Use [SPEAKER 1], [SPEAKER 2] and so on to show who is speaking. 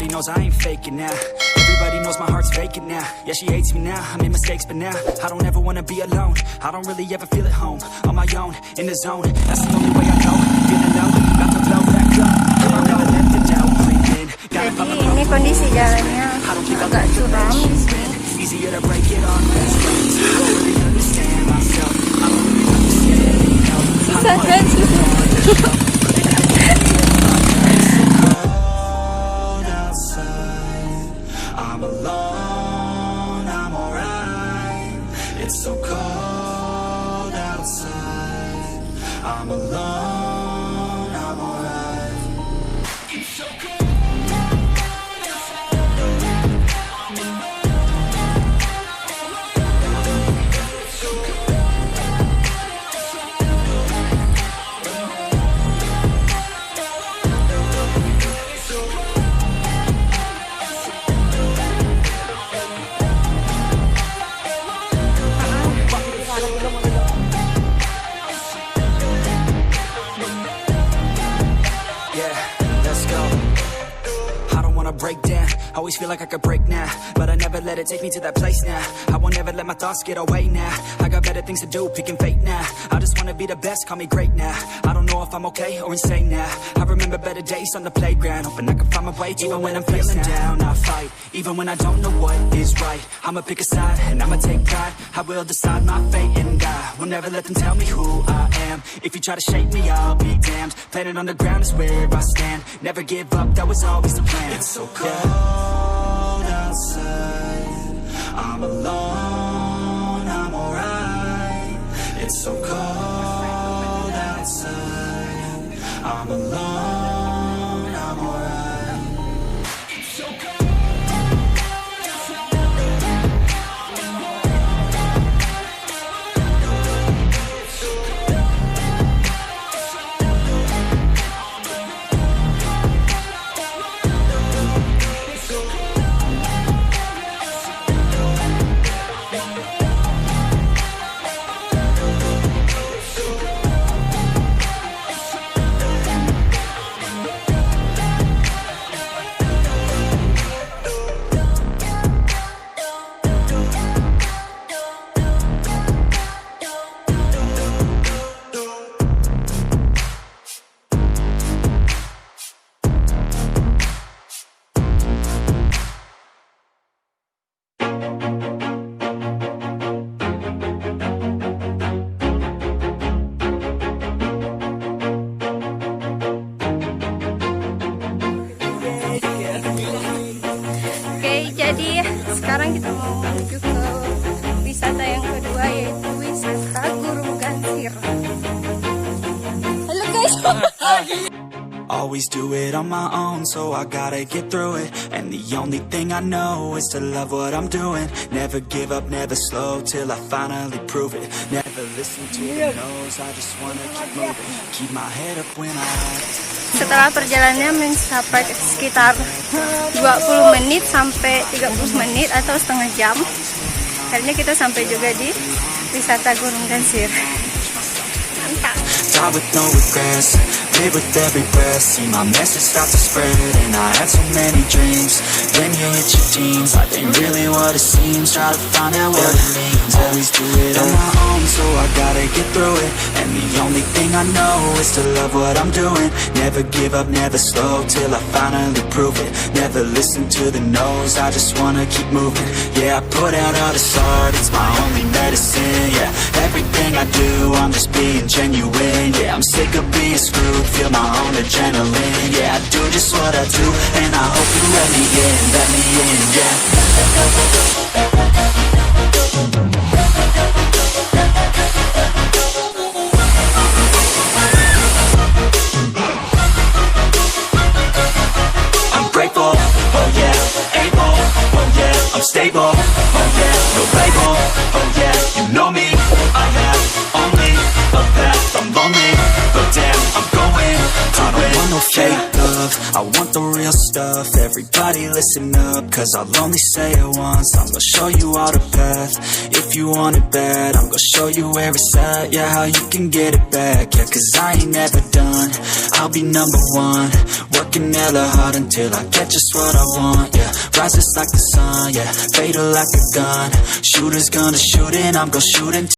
[SPEAKER 1] Everybody knows I ain't faking now. Everybody knows my heart's vacant now. Yeah, she hates me now, I made mistakes, but now I don't ever wanna be alone. I don't really ever feel at home. On my own, in the zone, that's the only way I go. Feeling low, about to blow back up. I'll never let the doubt creep in.
[SPEAKER 2] Jadi ini kondisi jalannya agak curam.
[SPEAKER 1] Easier to break it on.
[SPEAKER 2] Susah kan?
[SPEAKER 1] I'm alone, I'm alright. It's so cold outside. I'm alone, I'm alright. It's so cold. Break down, always feel like I could break now, but I never let it take me to that place now. I won't ever let my thoughts get away now. I got better things to do, picking fate now. I just wanna be the best, call me great now. I don't know if I'm okay or insane now. I remember better days on the playground, hoping I can find my way even when I'm feeling down. I fight, even when I don't know what is right. I'ma pick a side, and I'ma take pride. I will decide my fate and I will never let them tell me who I am. If you try to shake me, I'll be damned. Planet on the ground is where I stand. Never give up, that was always the plan. It's so cold outside. I'm alone, I'm alright. It's so cold outside. I'm alone, I'm alright. It's so cold.
[SPEAKER 2] Jadi sekarang kita mau menuju ke wisata yang kedua, yaitu wisata Gurung GANSIR. Halo guys.
[SPEAKER 1] Always do it on my own, so I gotta get through it. And the only thing I know is to love what I'm doing. Never give up, never slow, till I finally prove it. Never listen to the no's, I just wanna keep moving. Keep my head up when I...
[SPEAKER 2] Setelah perjalanannya mencapai sekitar 20 menit sampai 30 menit atau setengah jam, akhirnya kita sampai juga di wisata Gurung GANSIR. Mantap.
[SPEAKER 1] Die with no regrets, live with every breath. See my message start to spread, and I had so many dreams. Then you hit your teens, life ain't really what it seems. Try to find out what it means. Always do it on my own, so I gotta get through it. And the only thing I know is to love what I'm doing. Never give up, never slow, till I finally prove it. Never listen to the no's, I just wanna keep moving. Yeah, I put out all this art, it's my only medicine. Yeah, everything I do, I'm just being genuine. Yeah, I'm sick of being screwed, feel my own adrenaline. Yeah, I do just what I do, and I hope you let me in, yeah. I'm grateful, oh yeah, able, oh yeah, I'm stable, oh yeah, no label, oh yeah, you know me, I have only a path, I'm lonely, but damn, I'm going to win. I don't want no fake love, I want the real stuff. Everybody listen up, cause I'll only say it once. I'm gonna show you all the path. If you want it bad, I'm gonna show you where it's at. Yeah, how you can get it back. Yeah, cause I ain't never done. I'll be number one, working hella hard until I get just what I want. Yeah, rises like the sun, yeah, fatal like a gun. Shooter's gonna shoot and I'm gonna shoot until